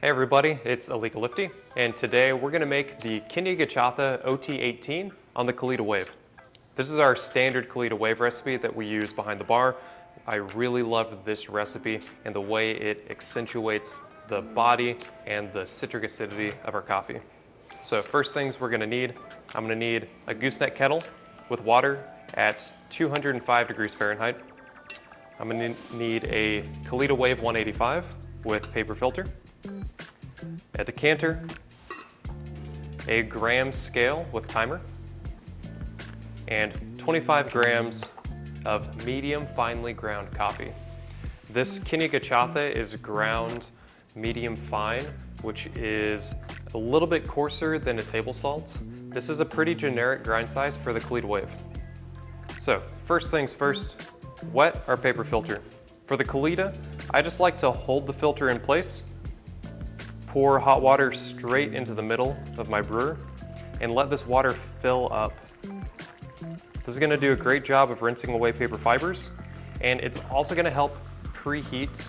Hey everybody, it's Alika Lifty, and today we're going to make the Kenyan Gachatha OT18 on the Kalita Wave. This is our standard Kalita Wave recipe that we use behind the bar. I really love this recipe and the way it accentuates the body and the citric acidity of our coffee. So first things we're going to need, I'm going to need a gooseneck kettle with water at 205 degrees Fahrenheit. I'm going to need a Kalita Wave 185 with paper filter, a decanter, a gram scale with timer, and 25 grams of medium finely ground coffee. This Kenyan Gachatha is ground medium fine, which is a little bit coarser than a table salt. This is a pretty generic grind size for the Kalita Wave. So first things first, wet our paper filter. For the Kalita, I just like to hold the filter in place, pour hot water straight into the middle of my brewer, and let this water fill up. This is going to do a great job of rinsing away paper fibers, and it's also going to help preheat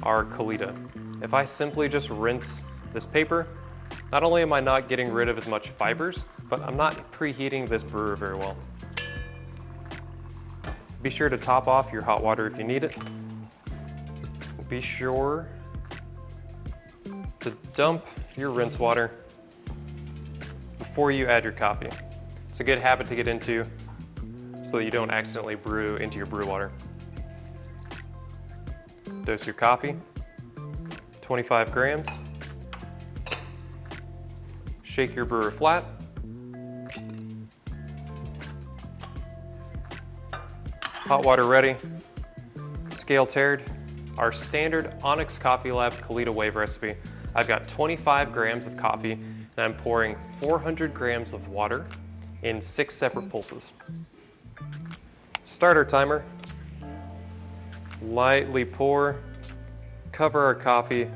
our Kalita. If I simply just rinse this paper, not only am I not getting rid of as much fibers, but I'm not preheating this brewer very well. Be sure to top off your hot water if you need it. Be sure to dump your rinse water before you add your coffee. It's a good habit to get into so that you don't accidentally brew into your brew water. Dose your coffee, 25 grams. Shake your brewer flat. Hot water ready. Scale tared. Our standard Onyx Coffee Lab Kalita Wave recipe. I've got 25 grams of coffee and I'm pouring 400 grams of water in 6 separate pulses. Start our timer. Lightly pour. Cover our coffee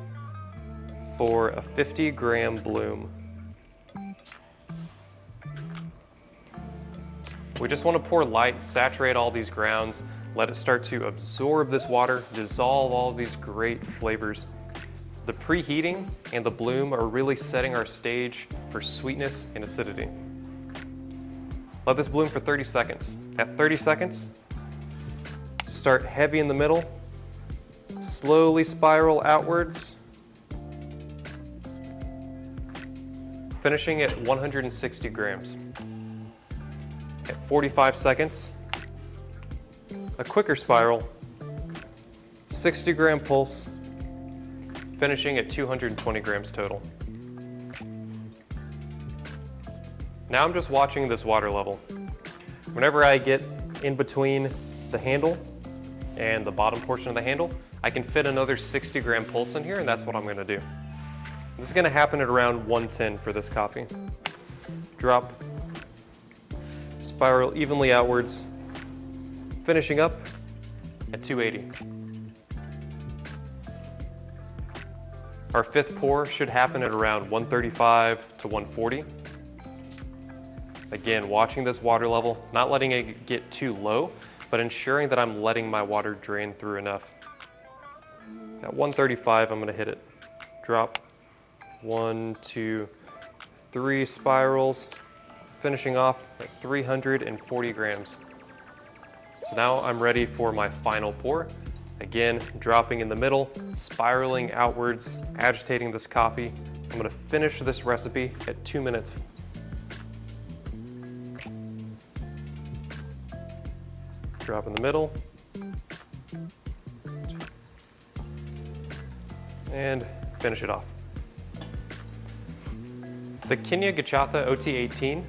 for a 50-gram bloom. We just want to pour light, saturate all these grounds, let it start to absorb this water, dissolve all these great flavors. The preheating and the bloom are really setting our stage for sweetness and acidity. Let this bloom for 30 seconds. At 30 seconds, start heavy in the middle, slowly spiral outwards, finishing at 160 grams. At 45 seconds, a quicker spiral, 60-gram pulse, finishing at 220 grams total. Now I'm just watching this water level. Whenever I get in between the handle and the bottom portion of the handle, I can fit another 60-gram pulse in here, and that's what I'm going to do. This is going to happen at around 110 for this coffee. Drop, spiral evenly outwards, finishing up at 280. Our fifth pour should happen at around 135 to 140. Again, watching this water level, not letting it get too low, but ensuring that I'm letting my water drain through enough. At 135, I'm going to hit it. Drop, 1, 2, 3 spirals, finishing off at 340 grams. So now I'm ready for my final pour. Again, dropping in the middle, spiraling outwards, agitating this coffee. I'm going to finish this recipe at 2 minutes. Drop in the middle. And finish it off. The Kenyan Gachatha OT18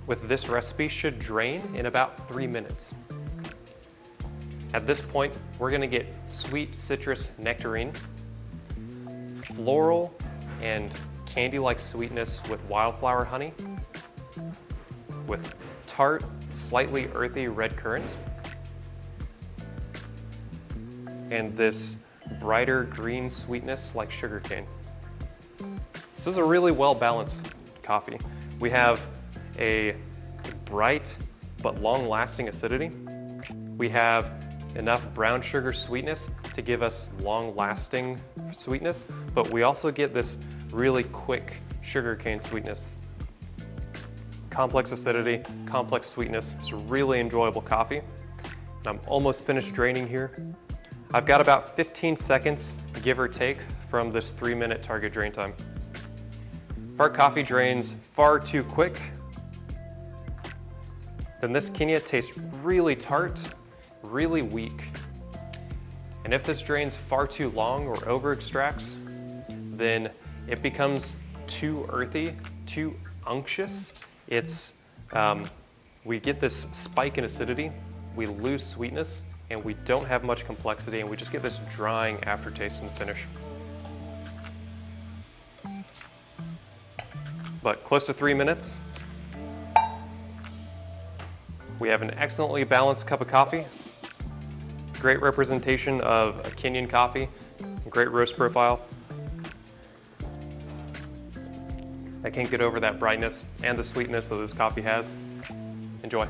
with this recipe should drain in about 3 minutes. At this point, we're going to get sweet citrus nectarine, floral and candy-like sweetness with wildflower honey, with tart, slightly earthy red currant, and this brighter green sweetness like sugarcane. This is a really well-balanced coffee. We have a bright but long-lasting acidity. We have enough brown sugar sweetness to give us long-lasting sweetness, but we also get this really quick sugarcane sweetness. Complex acidity, complex sweetness. It's a really enjoyable coffee. And I'm almost finished draining here. I've got about 15 seconds, give or take, from this 3-minute target drain time. If our coffee drains far too quick, then this Kenya tastes really tart, really weak. And if this drains far too long or over extracts, then it becomes too earthy, too unctuous. We get this spike in acidity, we lose sweetness, and we don't have much complexity, and we just get this drying aftertaste in the finish. But close to 3 minutes, we have an excellently balanced cup of coffee, great representation of a Kenyan coffee, great roast profile. I can't get over that brightness and the sweetness that this coffee has. Enjoy.